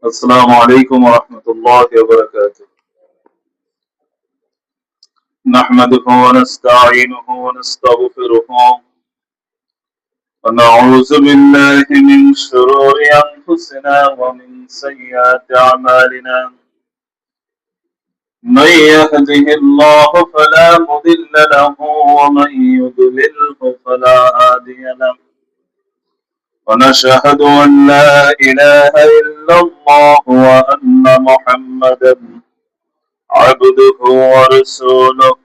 السلام عليكم ورحمة الله وبركاته. نحمده ونستعينه ونستغفره ونعوذ بالله من شرور أنفسنا ومن سيئات أعمالنا. من يهده الله فلا مضل له ومن يضلله فلا هادي له. ونشهد أن لا إله إلا الله وأن محمدا عبده ورسوله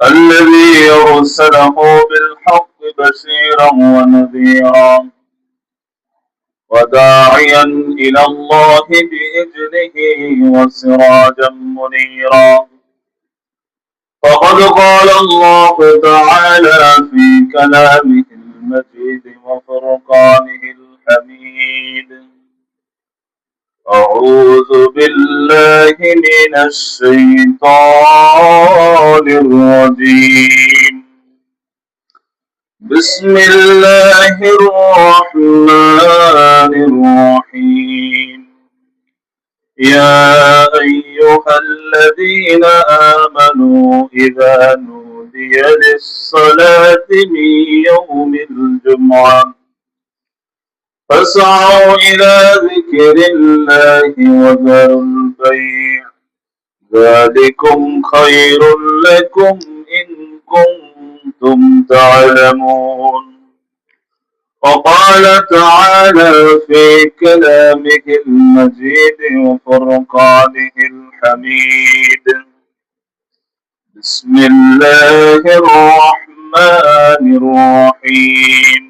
الذي أرسله بالحق بشيرا ونذيرا وداعيا إلى الله بإذنه وسراجا منيرا. فقد قال الله تعالى في كلامه المجيد وفرقانه الحميد: أعوذ بالله من الشيطان الرجيم. بسم الله الرحمن الرحيم. يا أيها الذين آمنوا إذا نودي للصلاة من يوم الجمعة فاسعوا إلى ذكر الله وذروا البيع ذلكم خير لكم إن كنتم تعلمون. وقال تعالى في كلامه المجيد وفرقانه الحميد: بسم الله الرحمن الرحيم.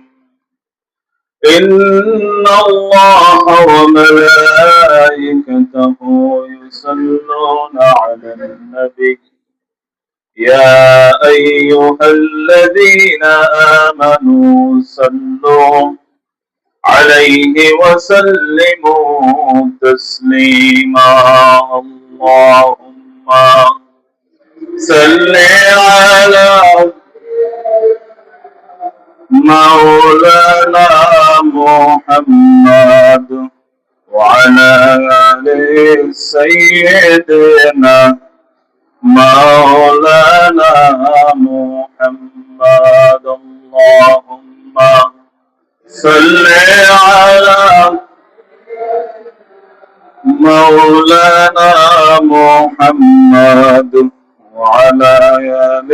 إن الله وملائكته يصلون على النبي يا أيها الذين آمنوا صلوا عليه وسلموا تسليما. اللهم صل على مولانا محمد وعلى آل سيدنا مولانا محمد. اللهم صل على مولانا محمد وعلى آل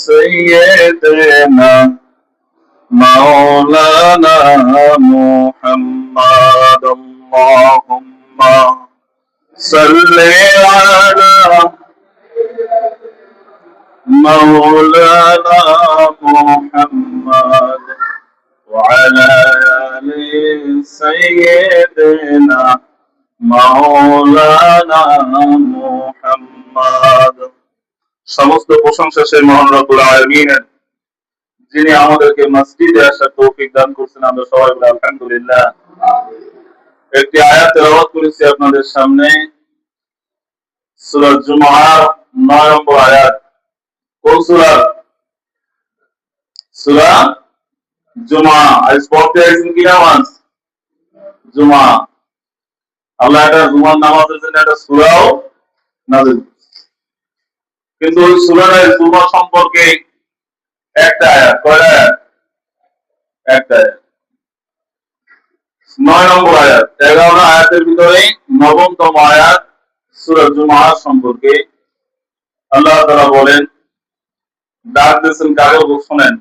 سيدنا مولانا محمد. اللهم صل على مولانا محمد وعلى آل سيدنا مولانا محمد. সমস্ত প্রশংসা সেই মহান রব্বুল আলামিনের, যিনি আমাদেরকে মসজিদে আসার তৌফিক দান করছেন। আমরা সবাই বলি আলহামদুলিল্লাহ। একটি আয়াত তেলাওয়াত করেছি আপনাদের সামনে, সূরা জুমআ 9 নম্বর আয়াত। কোন সূরা? সূরা জুমআ। আজ পড়তে আছেন কি নামাজ? জুমআ। আল্লাহ এটা জুমার নামাজের জন্য একটা সূরাও নাযিল করেছেন, কিন্তু ওই সূরার জুমআ সম্পর্কে একটা আয়াত। কয়টা আয়াত? একটা আয়াত, 9 নম্বর আয়াত। 11 আয়াতের ভিতরে 9তম আয়াত সূরা জুমআ সম্পর্কে আল্লাহ তাআলা বলেন, ডাক দিয়েছেন কাকে? শুনেন,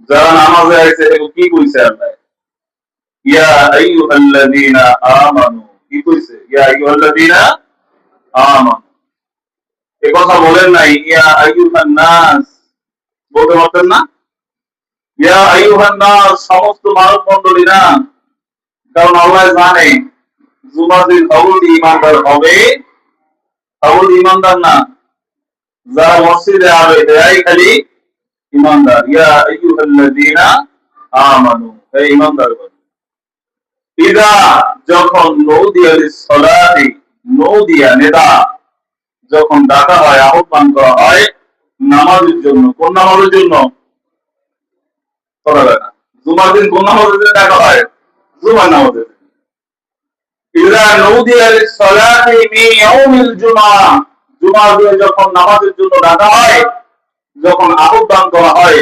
যারা নামাজে আছে কি কইছে আল্লাহ? ইয়া আইয়ুহাল্লাযীনা আমানু। কি কইছে? ইয়া আইয়ুহাল্লাযীনা আমানু। এই কথা বলেন নাই ইয়া আইয়ুহান নাস, বলতে পারতেন না? ইয়া আইয়ুহান নাস সমস্ত মানব মণ্ডলী না, কারণ আল্লাহ জানে জুমার দিন অবশ্যই ঈমানদার হবে, অবশ্যই ঈমানদার না। যারা মসজিদে আসবে তারাই খালি ঈমানদার। ইয়া আইয়ুহাল্লাযীনা আমানু, হে ঈমানদারগণ। ইযা, যখন নউদিয়া লিস-সালাতি, নউদিয়া নিদা, যখন ডাকা হয়, আহ্বান করা হয় নামাজের জন্য। কোন নামাজের জন্য? জুমার দিন কোন নামাজের জন্য ডাকা হয়? জুমার নামাজের জন্য। ইযা নুদিয়া লিস-সালাতি মিন ইয়াউমিল জুমআহ, জুমার দিনে যখন নামাজের জন্য ডাকা হয়, যখন আহ্বান করা হয়,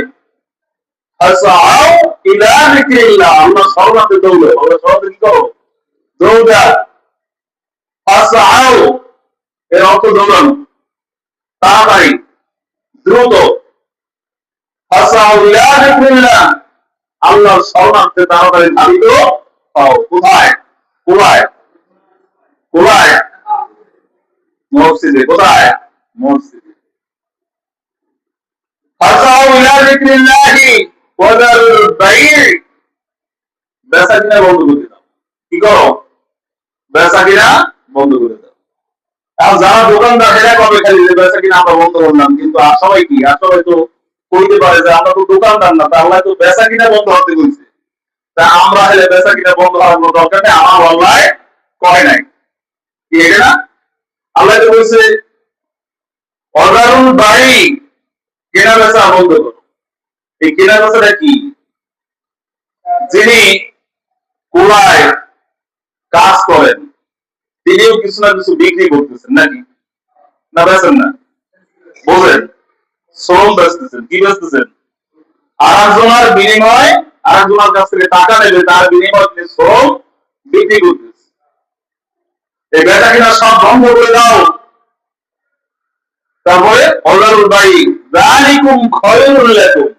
ফাসআউ ইলা যিকরিল্লাহ, আল্লাহ স্মরণে দৌড়ো, আল্লাহ স্মরণে কি করো? দৌড়া। ফাসআউ এর অর্থ দৌড়ানো, তাড়াতাড়ি, দ্রুত। ফাসআউ ইলা যিকরিল্লাহ, আল্লাহর স্মরণার্থে তাড়াতাড়ি ধাবিত হও। কোথায়? কোথায়? কোথায়? মসজিদে। কোথায়? মসজিদে। ফাসআউ ইলা যিকরিল্লাহি ওয়া যারুল বাই'আ, বেচা কিনা বন্ধ করে দাও। কি করো? বেচা কিনা বন্ধ করে দাও। আর যারা দোকানদার এরা কবে খালি যে বেচা কিনা আমরা বন্ধ করলাম, কিন্তু সবাই কি আসলে তো কইতে পারে যে আমরা তো দোকানদার না, তা আল্লাহ তো বেচা কিনা বন্ধ হতে কইছে, তা আমরা হলে বেচা কিনা বন্ধ হওয়ার কোনো দরকার নেই, আমার আল্লাহ কয় নাই। কি এটা না? আল্লাহ তো বলছে অর্ডারুল বাই, কেনা বেচা বন্ধ করো। এই কেনা বেচাটা কি? যিনি কুলায় কাজ করেন তিনিও কিছু না কিছু বিক্রি করতেছেন নাকি? না বেচেন না? বোঝেন, শ্রম বেচতেছেন। কি বেচতেছেন? আরেকজনের বিনিময়, আরেকজনের কাছ থেকে টাকা নেবে, তার বিনিময় তিনি শ্রম বিক্রি করতেছে। এই বেচা কিনা সব বন্ধ করে দাও। তারপরে অর্ডারুল বাই যালিকুম খায়রুল লাকুম,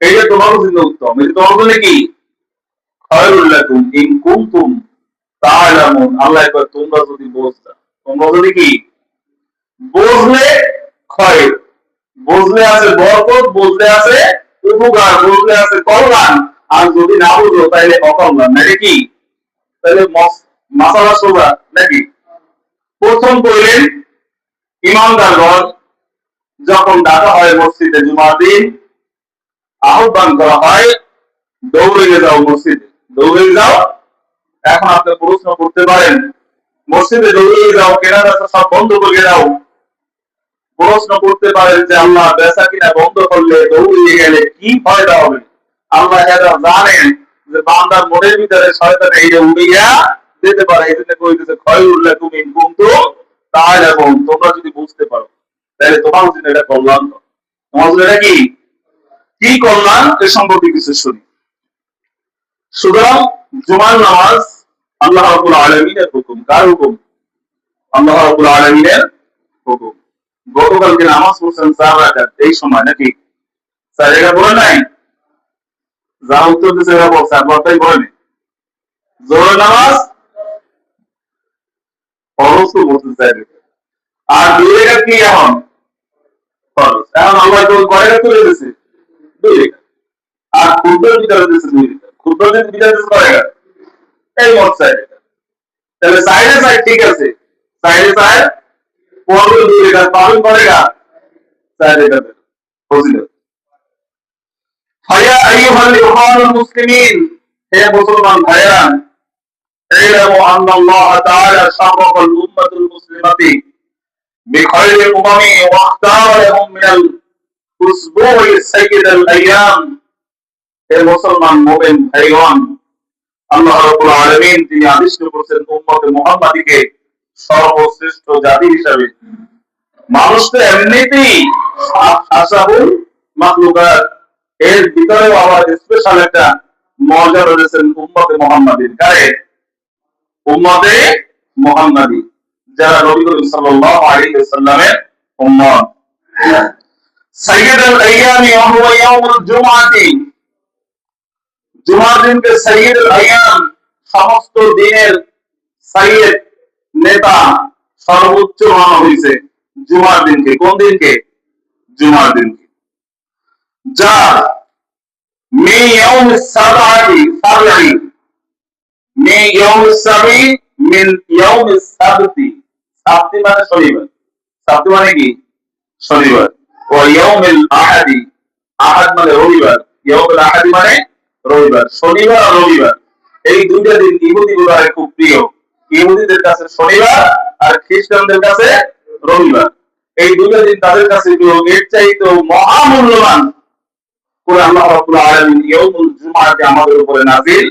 এই যে তোমার জন্য উত্তম, এই তোমার জন্য কি? খায়রুল লাকুম ইন কুনতুম তা'লামুন, আল্লাহ কয় তোমরা যদি বুঝতা, তোমরা যদি কি বুঝলে, খায়র, বুঝলে আছে বরকত, বুঝলে আছে উপকার, বুঝলে আছে কল্যাণ, আর যদি না বুঝো তাহলে অকল্যাণ। নাকি কি? তাহলে মাসালা সোজা নাকি? প্রথম কইলেন ইমানদারগণ যখন ডাকা হয় মসজিদে জুমার দিন, আহ্বান করা হয় দৌড়ে যাও মসজিদে, দৌড়ে যাও। এখন আপনি প্রশ্ন করতে পারেন মসজিদে দৌড়ে যাও, কেনা বেচা সব বন্ধ করে দাও। প্রশ্ন করতে পারেন যে আল্লাহ বেচা কিনা বন্ধ করলে, দৌড়িয়ে গেলে কি ফায়দা হবে? আল্লাহ এটা জানেন যে বান্দার মনের ভিতরে শয়তান এই যে উড়িয়া যেতে পারে, এই জন্য কইতেছে খায়রুল লাকুম ইন কুনতুম তা'লামুন, তোমরা যদি বুঝতে পারো তাহলে তোমার জন্য এটা কল্যাণ। তোমার জন্য এটা কি? কি কল্যাণ? এ সম্পর্কে কিছু শুনি। সুতরাং জুমার নামাজ আল্লাহ রাব্বুল আলামিনের হুকুম। কার হুকুম? আল্লাহ রাব্বুল আলামিনের হুকুম। গতকালকে নামাজ পড়ছেন 4 রাকাত এই সময় নাকি? 4 রাকাত পড়ে নাই? যা উত্তর দিতে এরা বলছে আপনারটাই বলেনি। জোহর নামাজ ফরজ তো বলতে চাই, আর 2 রাকাত কি এখন ফরজ। এখন আল্লাহ তো কয় রাকাত করে দিয়েছে? 2 রাকাত। আর খুতবার ভিতরে দিয়েছে 2 রাকাত। খুতবার ভিতরে দিয়েছে কয় রাকাত? এই মোট 4 রাকাত। তাহলে সাইডে সাইড ঠিক আছে, সাইডে সাইড পড়বে 2 রাকাত, পাবেন কয় রাকাত? 4 রাকাত ফজিলত। ফায়া আইয়ুহাল ইখওয়ানুল মুসলিমিন, হে মুসলমান ভাইরা, ইলামু আন্নাল্লাহ তাআলা শাররাফাল উম্মাতুল মুসলিমাতি বিখায়রিল উমামি ওয়া ইখতারা লাহুম মিনাল উসবু'i সাইয়্যিদাল আইয়াম। হে মুসলমান মুমিন ভাইগণ, আল্লাহ রাব্বুল আলামিন তিনি আদিষ্ট করেছেন উম্মতে মুহাম্মাদীকে সর্বশ্রেষ্ঠ জাতি হিসাবে। মানুষ তো এমনিতেই আশরাফুল মাখলুকাত, এর ভিতরেও আবার স্পেশাল একটা মর্যাদা রয়েছেন উম্মতে মুহাম্মাদীর। কারে? উম্মতে মুহাম্মাদী, যারা নবী করিম সাল্লাল্লাহু আলাইহি ওয়াসাল্লামের উম্মত। সাইয়্যিদুল আইয়ামি ওয়া হুয়া ইয়াউমুল জুমআতি, জুমার দিনকে সাইয়্যিদুল আইয়াম, সমস্ত দিনের সাইয়্যিদ, নেতা, সর্বোচ্চ মানা হয়েছে জুমার দিনকে। কোন দিনকে? জুমার দিনকে। যা মে ইয়াউমিস সাবআতি সাবঈ, মে ইয়াউমিস সাবঈ মিন ইয়াউমিস সাবতি, সাবতি মানে শনিবার, সাবতি মানে কি? শনিবার। ওয়া ইয়াউমিল আহাদি, আহাদ মানে রবিবার, ইয়াউমিল আহাদি মানে রবিবার। শনিবার আর রবিবার এই দুইটা দিন ইহুদিদের খুব প্রিয়। ইহুদিদের কাছে শনিবার আর খ্রিস্টানদের কাছে রবিবার, এই দুইটা দিন তাদের কাছে প্রিয়। এর চাইতে মহামূল্যবান করে আল্লাহ রাব্বুল আলামিন ইয়াউমুল জুমআতে আমাদের উপরে নাযিল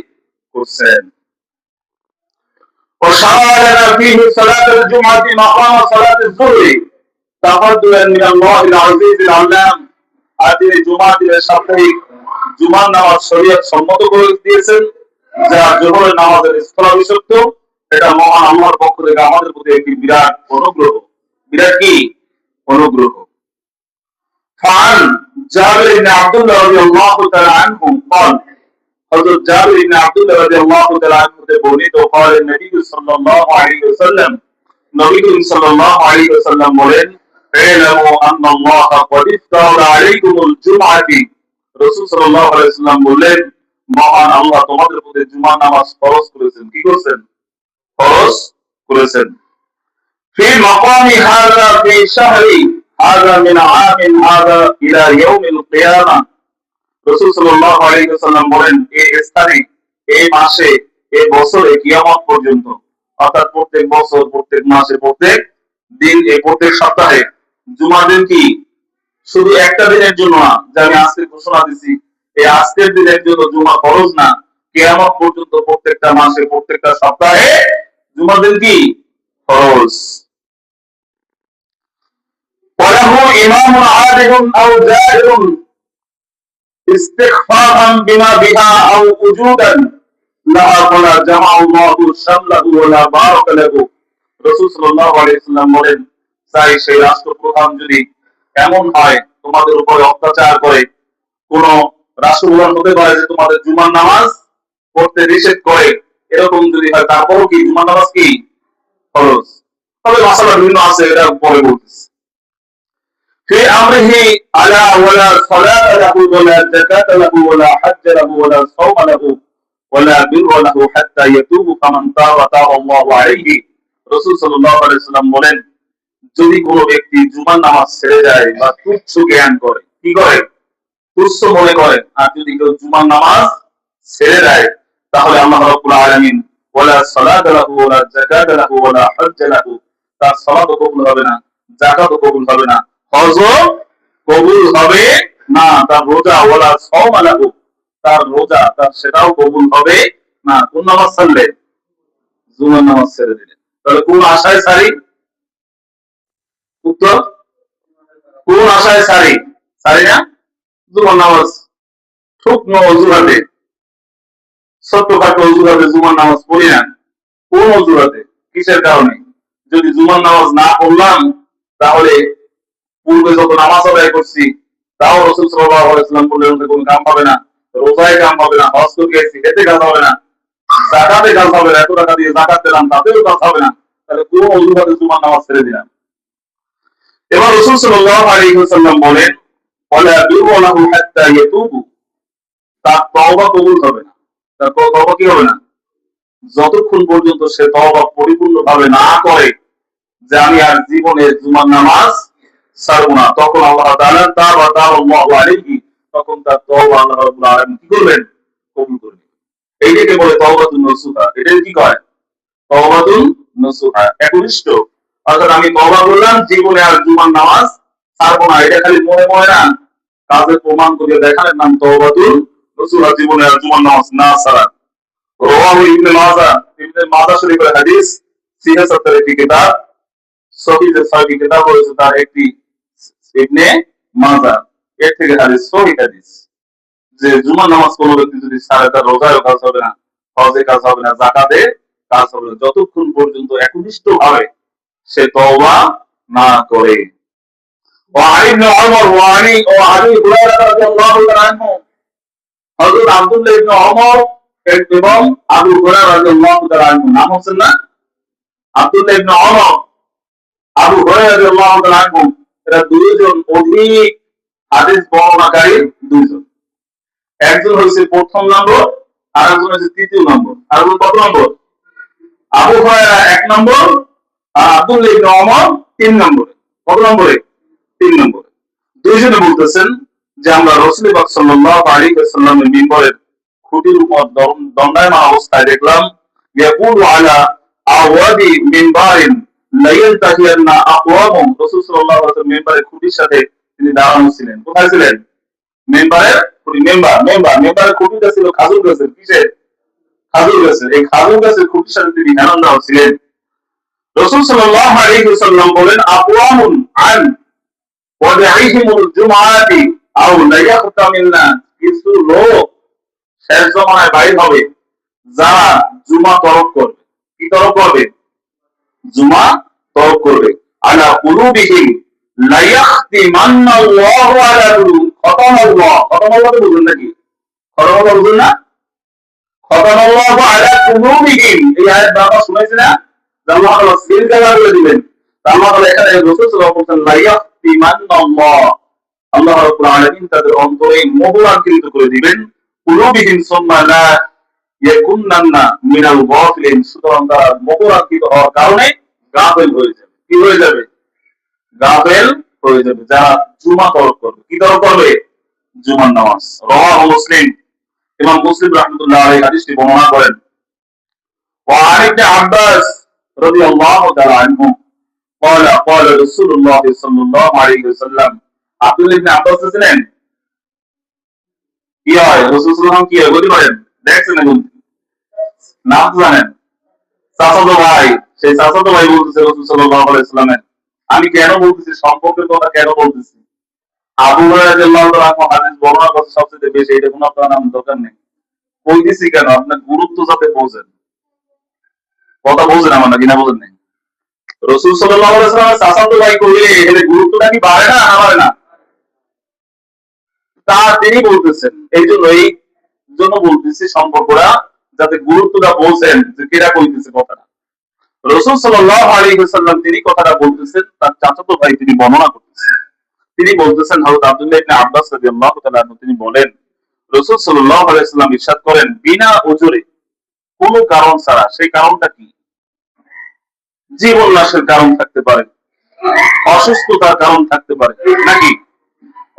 করছেন। وشرع فيه صلاة الجمعة مقام صلاة الظهر تفضلا من الله العزيز العلام। আর তিনি জুমার দিনের সাপ্তাহিক জুমার নামাজ শরীয়ত সম্মত করে দিয়েছেন, যা জোহরের নামাজের স্থলাভিষিক্ত। এটা মহান আল্লাহর পক্ষ থেকে আমাদের প্রতি একটি বিরাট অনুগ্রহ। বিরাট কি অনুগ্রহ। ফান জাবির ইবনে আব্দুল্লাহ রাদিয়াল্লাহু তাআলা আনহু قال হযরত জাবির ইবনে আব্দুল্লাহ রাদিয়াল্লাহু তাআলা আনহু থেকে বর্ণিত قال নবী সাল্লাল্লাহু আলাইহি ওয়াসাল্লাম, নবী করিম সাল্লাল্লাহু আলাইহি ওয়াসাল্লাম বলেন, ইলামু আন্না আল্লাহ ক্বাদ ইফতারা আলাইকুমুল জুমআতি। রাসূল সাল্লাল্লাহু আলাইহি ওয়াসাল্লাম বলেন, মহান আল্লাহ তোমাদের প্রতি জুমার নামাজ ফরজ করেছেন। কি করেছেন? ফরজ করেছেন। ফি মাকামি হাযা ফি শাহরি হাযা মিন আমিন হাযা ইলা ইয়াউমিল কিয়ামা। রাসূল সাল্লাল্লাহু আলাইহি ওয়াসাল্লাম বলেন, এই স্থানে, এই মাসে, এই বছরে কিয়ামত পর্যন্ত, অর্থাৎ প্রত্যেক বছর, প্রত্যেক মাসে, প্রত্যেক দিন, এই প্রত্যেক সপ্তাহে জুমার দিন কি শুধু একটা দিনের জন্য না, যে আমি আজকে ঘোষণা দিছি এই আজকের দিনের জন্য জুমা ফরজ না, কিয়ামত পর্যন্ত প্রত্যেকটা মাসে, প্রত্যেকটা সপ্তাহে জুমার দিন কি ফরজ। ওয়ালাহু ইমামুন আদিলুন আও জাহিরুন ইস্তিগফারান বিমা বিহা আও উজুদান লা ফালা জামাআল্লাহু শামলাহু ওয়া লা বারাকা লাহু। রাসূল সাল্লাল্লাহু আলাইহি ওয়াসাল্লাম বলেন, চাই সেই রাষ্ট্রপ্রধান যদি এমন হয় তোমাদের উপরে অত্যাচার করে, কোন রাষ্ট্রপ্রধান হতে পারে যে তোমাদের জুমার নামাজ পড়তে নিষেধ করে, এরকম যদি হয়, তারপরও কি জুমার নামাজ কি ফরজ। তবে মাসালা বিভিন্ন আছে, এটা পরে বলতেছি। في أمره على ولا صلاة له ولا زكاة له ولا حج له ولا صوم له ولا بر له حتى يتوب فمن تاب تاب الله عليه। রাসূল সাল্লাল্লাহু আলাইহি ওয়াসাল্লাম বলেন, যদি কোনো ব্যক্তি জুমার নামাজ ছেড়ে যায় বা তুচ্ছ জ্ঞান করে, কি করে? তুচ্ছ মনে করে, আর যদি কেউ জুমার নামাজ ছেড়ে দেয়, তাহলে আল্লাহ রাব্বুল আলামিন ওয়ালা সালাত লাহু ওয়ালা যাকাত লাহু ওয়ালা হজ্জ লাহু, তার সালাতও কবুল হবে না, যাকাতও কবুল হবে না, হজও কবুল হবে না, তার রোজা ওয়ালা সাওম লাহু, তার রোজা তার সেটাও কবুল হবে না। কোন নামাজ ছাড়লে? জুমার নামাজ ছেড়ে দিলেন। তাহলে কোন আশায় সারি? উত্তর, কোন আশায় সারি? সারি না জুমার নামাজ শুকনো অজুহাতে, ছোট্টখাটো অজুহাতে জুমার নামাজ পড়ি না। কোন অজুহাতে? কিসের কারণে? যদি জুমার নামাজ না পড়লাম, তাহলে পূর্বে যত নামাজ আদায় করছি তাও রাসূল সাল্লাল্লাহু আলাইহি ওয়াসাল্লাম বললেন কোনো কাম পাবে না, রোজায় কাম পাবে না, হজ করে গেছি এতে কাজ হবে না, যাকাতে কাজ হবে না, এত টাকা দিয়ে যাকাত দিলাম তাতেও কাজ হবে না, তাহলে কোন অজুহাতে জুমার নামাজ ছেড়ে দিলাম? এবার রাসূল সাল্লাল্লাহু আলাইহি ওয়াসাল্লাম বলেন, ওয়ালা বিরু লাহু হাত্তা ইয়াতুবু, তার তওবা কবুল হবে না। তার তওবা কি হবে না? যতক্ষণ পর্যন্ত সে তওবা পরিপূর্ণভাবে না করে যে আমি আর জীবনে জুমার নামাজ ছাড়বো না, তখন আল্লাহ তাআলা তাবা তাআল্লাহু আলাইহি, তখন তার তওবা আল্লাহ রাব্বুল আলামিন কি করবেন? কবুল করবেন। এইটাকে বলে তাওবাতুন নসুহা। এটাকে কি কয়? তাওবাতুন নসুহা, একনিষ্ঠ। অর্থাৎ আমি তওবা করলাম, জীবনে আর জুমার নামাজ ছাড়বো না, এটা খালি মনে মনে না, কাজে প্রমাণ করে দেখানোর নাম তাওবাতুন নসুহা, জীবনে আর জুমার নামাজ না ছাড়া। রাওয়াহু ইবনে মাজাহ, ইবনে মাজাহ শরীফের হাদিস, ৭৬ একটি কিতাব, সহিহ এর ৬টি কিতাব রয়েছে, তার একটি ইবনে মাজাহ, এর থেকে হাদিস, সহিহ হাদিস, যে জুমার নামাজ কোন ব্যক্তি যদি ছাড়ে, তার রোজায় কাজ হবে না, হজে কাজ হবে না, যাকাতে কাজ হবে না, যতক্ষণ পর্যন্ত একনিষ্ঠভাবে সে তওবা না করে। وعن ابن عمر وعن ابي هريره رضي الله عنه, হযরত আব্দুল্লাহ ইবনে ওমর এবং আবু হুরায়রা রাদিয়াল্লাহু তাআলা আনহু, নাম হচ্ছেন না আব্দুল্লাহ ইবনে ওমর, আবু হুরায়রা রাদিয়াল্লাহু তাআলা আনহু, এরা দুইজন অধিক হাদিস বর্ণনাকারী দুইজন। একজন হচ্ছে প্রথম নম্বর, আর একজন হচ্ছে তৃতীয় নম্বর। আর কত নম্বর? আবু হুরায়রা 1 নম্বর, আর আব্দুল্লাহ ইবনে ওমর 3 নম্বরে। কত নম্বরে? 3 নম্বরে। দুইজনে বলতেছেন যে আমরা রাসূল পাক সাল্লাল্লাহু আলাইহি ওয়াসাল্লামের মিম্বরের খুঁটির উপর দণ্ডায়মান অবস্থায় দেখলাম, ইয়াকুলু আলা আওয়াদি মিম্বারিন লা ইয়ালতাহিয়ান্না আকওয়ামুম, রাসূল সাল্লাল্লাহু আলাইহি ওয়াসাল্লাম মিম্বরের খুঁটির সাথে তিনি দাঁড়ানো ছিলেন। কোথায় ছিলেন? মিম্বরের মেম্বার মেম্বার মেম্বারের খুঁটিটা ছিল খাজুর গাছের, কিসের? খাজুর গাছের। এই খাজুর গাছের খুঁটির সাথে তিনি মেহমান ছিলেন। রাসূল সাল্লাল্লাহু আলাইহি ওয়াসাল্লাম বলেন, আকওয়ামুন আন ওয়াদাইহিমুল জুমআতি আও লা ইয়াখতামিনা, কিছু লোক শেষ জমানায় বাইর হবে যারা জুমা তরক করবে। কি তরক করবে? জুমা তরক করবে। আলা কুলুবিহিম লা ইয়াখতিমান্নাল্লাহু আলা কুলুব, খতামাল্লাহ, খতামাল্লাহ তো বুঝুন নাকি? খতামাল্লাহ বুঝুন না? খতামাল্লাহু আলা কুলুবিহিম, এই আয়াত বাবা শুনাইছে না? আল্লাহ তাআলা সিল জায়গা করে দিবেন। আল্লাহ তাআলা এখানে রাসূল সাল্লাল্লাহু আলাইহি ওয়াসাল্লাম লা ইয়াখতিমান্নাল্লাহ, আল্লাহ রাব্বুল আলামিন তাদের অন্তরে মোহর আঙ্কিত করে দিবেন। কুলুবিহিম সুম্মা লা ইয়াকুন্নান্না মিনাল গাফিলিন, সুতরাং তারা মোহর আঙ্কিত হওয়ার কারণে গাফেল হয়ে যাবে। কি হয়ে যাবে? গাফেল হয়ে যাবে। যারা জুমা তরক করবে। কি তরক করবে? জুমার নামাজ। রাওয়াহু মুসলিম, ইমাম মুসলিম রাহমাতুল্লাহ আলাইহি হাদিসটি বর্ণনা করেন। ওয়া আন ইবনে আব্বাস রাদিয়াল্লাহু তাআলা আনহু قال قال رسول الله صلى الله عليه وسلم, আব্দুল্লাহ ইবনে আব্বাস ছিলেন কি হয়? রাসূল সাল্লাল্লাহু আলাইহি ওয়াসাল্লাম কি হয় বলতে পারেন? দেখছেন এখন নাম তো জানেন? চাচাতো ভাই। সেই চাচাতো ভাই বলতেছে রাসূল সাল্লাল্লাহু আলাইহি ওয়াসাল্লামের, আমি কেন বলতেছি, সম্পর্কের কথা কেন বলতেছি? আবু হুরায়রা রাদিয়াল্লাহু তাআলা হাদিস বর্ণনা করতে সবচেয়ে বেশি, এটা কোনো আপনার নাম দরকার নেই। কই দিছি কেন? আপনার গুরুত্ব যাতে বোঝেন। কথা বোঝেন আমার নাকি না বোঝেন নাই? রাসূল সাল্লাল্লাহু আলাইহি ওয়াসাল্লামের চাচাতো ভাই কইলে এর গুরুত্বটা কি বাড়ে না বাড়ে না? তা তিনি বলতেছেন, এই জন্য বলতেছি সম্পর্কটা যাতে গুরুত্বটা বোঝেন যে কেরা কইতেছে কথাটা। রাসূল সাল্লাল্লাহু আলাইহি ওয়াসাল্লাম তিনি কথাটা বলতেছেন, তার চাচাতো ভাই তিনি বর্ণনা করতেছেন। তিনি বলতেছেন, হযরত আব্দুল্লাহ ইবনে আব্বাস রাদিয়াল্লাহু তাআলা আনহু তিনি বলেন, রাসূল সাল্লাল্লাহু আলাইহি ওয়াসাল্লাম ইরশাদ করেন, বিনা ওজরে, কোনো কারণ ছাড়া। সেই কারণটা কি? জীবন নাশের কারণ থাকতে পারে, অসুস্থতার কারণ থাকতে পারে, নাকি?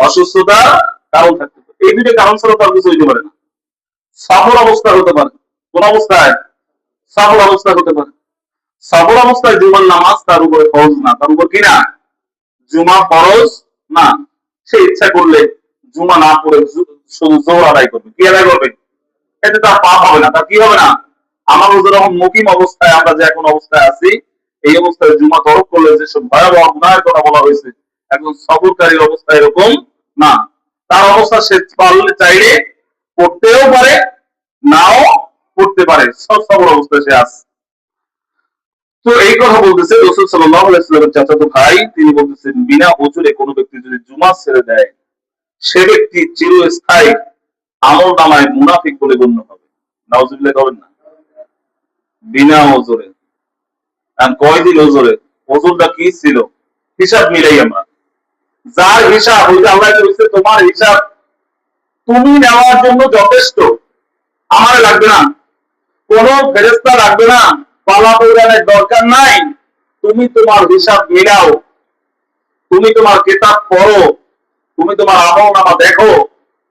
অসুস্থতার কারণ থাকতে পারে। এই দুটো কারণ ছাড়া তার কিছু হইতে পারে না। সফর অবস্থা হতে পারে। কোন অবস্থায়? সফর অবস্থা হতে পারে। সফর অবস্থায় জুমার নামাজ তার উপরে ফরজ না। তার উপর কি না? জুমা ফরজ না। সে ইচ্ছা করলে জুমা না পড়ে শুধু জোহর আদায় করবে। কি আদায় করবে? এতে তার পাপ হবে না। তার কি হবে না? আমার যেরকম মুকিম অবস্থায় আমরা যে এখন অবস্থায় আছি, এই অবস্থায় জুমা তরক করলে যেসব ভয়াবহ গুনাহের কথা বলা হয়েছে, একজন সফরকারীর অবস্থা এরকম না। তার অবস্থা সে পারলে চাইলে পড়তেও পারে, নাও পড়তে পারে, সব সফর অবস্থায় সে আছে। তো এই কথা বলতেছে রাসূল সাল্লাল্লাহু আলাইহি ওয়াসাল্লামের চাচাতো ভাই, তিনি বলতেছেন, বিনা ওজরে কোনো ব্যক্তি যদি জুমা ছেড়ে দেয়, সে ব্যক্তি চিরস্থায়ী আমলনামায় মুনাফিক বলে গণ্য হবে। নাউজুবিল্লাহ করবেন না? বিনা ওজরে। আর কয়দিন ওজরে? ওজরটা কি ছিল? হিসাব মিলাই আমরা। যার হিসাব, ওই যে আল্লাহ বলছে, তোমার হিসাব তুমি নেওয়ার জন্য যথেষ্ট, আমার লাগবে না, কোন ফেরেশতা লাগবে না, পালা পৌরাণের দরকার নাই। তুমি তোমার হিসাব মিলাও, তুমি তোমার কিতাব পড়ো, তুমি তোমার আমলনামা দেখো,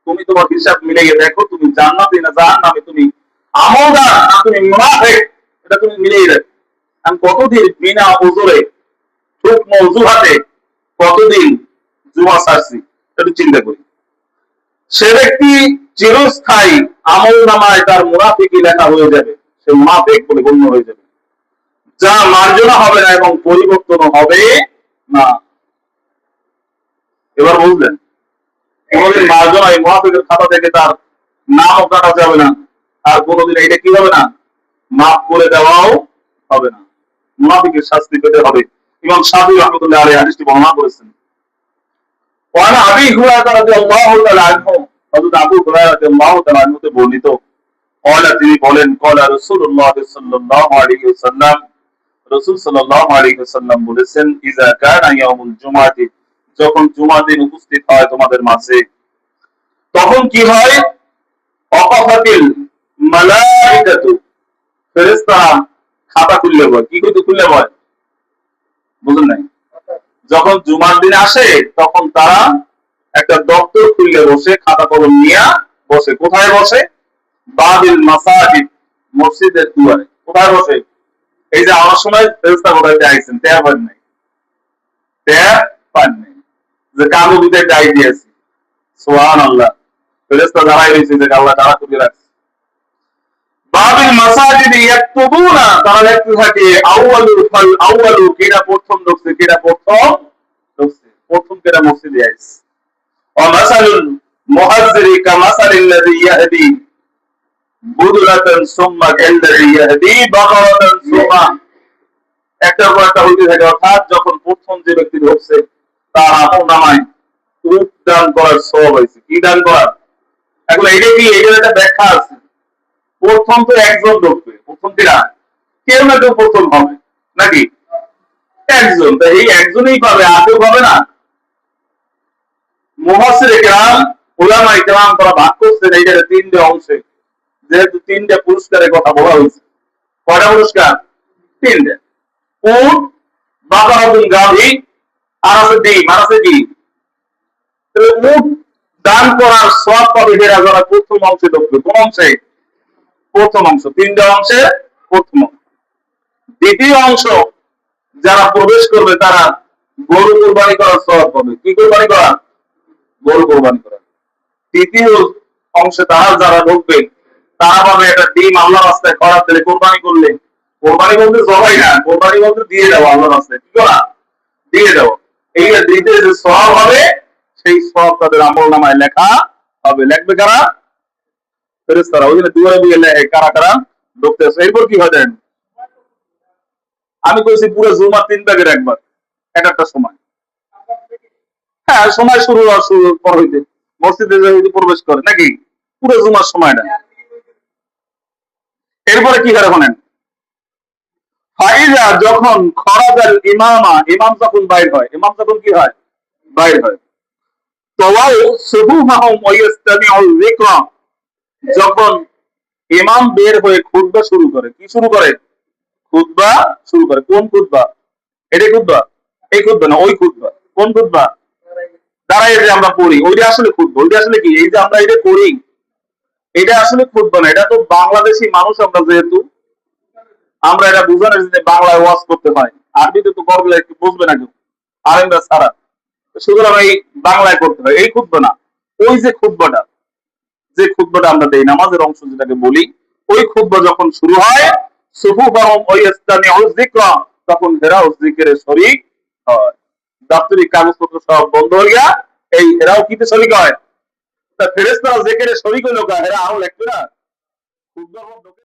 তুমি তোমার হিসাব মিলিয়ে দেখো, তুমি জান্নাতি না জাহান্নামে, তুমি আমলদার না তুমি মুনাফিক, এটা তুমি মিলিয়ে দেখো। আমি কতদিন বিনা ওজরে, শুকনো অজুহাতে কতদিন জুমা ছাড়ছি, একটু চিন্তা করি। সে ব্যক্তি চিরস্থায়ী আমলনামায় তার মুনাফিকি লেখা হয়ে যাবে, সে মুনাফিক বলে গণ্য হয়ে যাবে, যা মার্জনা হবে না এবং পরিবর্তন হবে না। এবার বুঝলেন? কোনদিন মার্জনা, এই মুনাফিকের খাতা থেকে তার নামও কাটা যাবে না, আর কোনদিন এটা কি হবে না, মাফ করে দেওয়াও হবে না। মুনাফিকের শাস্তি পেতে হবে। ইমাম শাফি রাহমাতুল্লাহ আলাইহি হাদিসটি বর্ণনা করেছেন। ওয়ান আবি হুরায়রা রাদিয়াল্লাহু তাআলা আনহু, হযরত আবু হুরায়রা রাদিয়াল্লাহু তাআলা আনহু তে বর্ণিত, قال তিনি বলেন, قال রাসূলুল্লাহ সাল্লাল্লাহু আলাইহি ওয়াসাল্লাম, রাসূল সাল্লাল্লাহু আলাইহি ওয়াসাল্লাম বলেছেন, ইযা কানা ইয়াউমুল জুমআতি, যখন জুমার দিন উপস্থিত হয় তোমাদের মাঝে, তখন কি হয়? ওয়াকাফাতিল মালাইকাতু, ফেরেশতারা খাতা খুললে বয়। কি খুললে বয়? বুঝেন নাই? যখন জুমার দিন আসে তখন তারা একটা দপ্তর খুললে বসে, খাতা কলম নিয়ে বসে। কোথায় বসে? বাবিল মাসাজিদ, মসজিদের দুয়ারে। কোথায় বসে? এই যে আমার সময় ফেরেশতা কোথায় আইছেন, টের পান নাই, টের পান নাই যে কালো ভিতরে ডাই দিয়েছি। সুবহানাল্লাহ। ফেরেশতা দাঁড়ায় রয়েছে যে আল্লাহ তারা করে রাখছে। বাবিল মাসাজিদি ইয়াকতুবুনা, তারা লিখতে থাকে আউয়ালুল ফাল আউয়ালু, কেডা প্রথম ঢুকছে, কেডা প্রথম ঢুকছে, প্রথম কেডা মসজিদে আইছে। ওয়া মাসালুল মুহাজ্জিরি কামাসালিল্লাযী ইয়াহদি বুদুলাতান সুম্মা কাল্লাযী ইয়াহদি বাকারাতান সুম্মা, একটার পর একটা হইতে থাকে। অর্থাৎ যখন প্রথম যে ব্যক্তি ঢুকছে তার আমলনামায় উট দান করার সওয়াব হয়েছে। কি দান করার? এখন এটা কি, এটার একটা ব্যাখ্যা আছে। প্রথম তো একজন ঢুকবে, প্রথম কিনা কেউ না কেউ প্রথম হবে নাকি? একজন, তো এই একজনই পাবে, আর কেউ পাবে না। মুফাসসিরে কেরাম, উলামায়ে কেরাম তারা ভাগ করছেন এইটার তিনটে অংশে, যেহেতু তিনটা পুরস্কারের কথা বলা হয়েছে। কয়টা পুরস্কার? তিনটে। উট, বাকারাতুন গাভী, আর আছে ডিম, আর আছে কি? উট দান করার সওয়াব পাবে যারা যারা প্রথম অংশে ঢুকবে। কোন অংশে? প্রথম অংশ। তিনটা অংশে প্রথম অংশ। দ্বিতীয় অংশ যারা প্রবেশ করবে তারা গরু কোরবানি করার সওয়াব পাবে। কি কোরবানি করা? গরু কোরবানি করা। তৃতীয় অংশে তারা যারা ঢুকবে তারা পাবে একটা ডিম আল্লাহর রাস্তায় খরচ দিলে, কোরবানি করলে। কোরবানি বলতে জবাই না, কোরবানি বলতে দিয়ে দেওয়া আল্লাহর রাস্তায়। কি করা? দিয়ে দেওয়া। এই দিতে যে সওয়াব হবে সেই সওয়াব তাদের আমলনামায় লেখা হবে। লিখবে কারা? ফেরেশতারা। ওই জন্য দুয়ারে দুয়ারে লেখে কারা কারা ঢুকতেছে। এরপর কি হয় জানেন? আমি কইছি পুরো জুমা 3 ভাগের একবার, এক একটা সময়। হ্যাঁ, সময় শুরু হওয়ার শুরু পর হইতে মসজিদে যদি প্রবেশ করে নাকি পুরো জুমার সময়টা। এরপরে কি করে শোনেন, ফাইজা যখন খরাজাল ইমামা, ইমাম যখন বাইর হয়, ইমাম যখন কি হয়? বাইর হয়। তওয়াউ সুফুফাহুম ওয়া ইয়াস্তামিউল যিকরা, যখন ইমাম বের হয়ে খুতবা শুরু করে। কি শুরু করে? খুতবা শুরু করে। কোন খুতবা? এটা খুতবা? এই খুতবা না, ওই খুতবা। কোন খুতবা? দাঁড়ায় যে আমরা পড়ি, ওইটা আসলে খুতবা। ওইটা আসলে কি, এই যে আমরা এটা করি এটা আসলে খুতবা না। এটা তো বাংলাদেশি মানুষ আমরা, যেহেতু আমরা এটা বুঝানোর জন্য বাংলায় ওয়াজ করতে হয়। আরবিতে তো করলে একটু বুঝবে না কেউ, আলেমরা ছাড়া। সুতরাং এই বাংলায় করতে হয়। এই খুতবা না, ওই যে খুতবাটা, যে খুতবাটা আমরা দেই, নামাজের অংশ যেটাকে বলি, ওই খুতবা যখন শুরু হয়, সুফুফাহুম ওয়া ইয়াস্তামিউজ যিকরা, তখন এরাও জিকিরে শরীক হয়। দাপ্তরিক কাগজপত্র সব বন্ধ হইয়া এই এরাও কিতে শরীক হয়। তা ফেরেশতারা জিকিরে শরীক হইলো, এরা আরো লিখবে না? খুতবা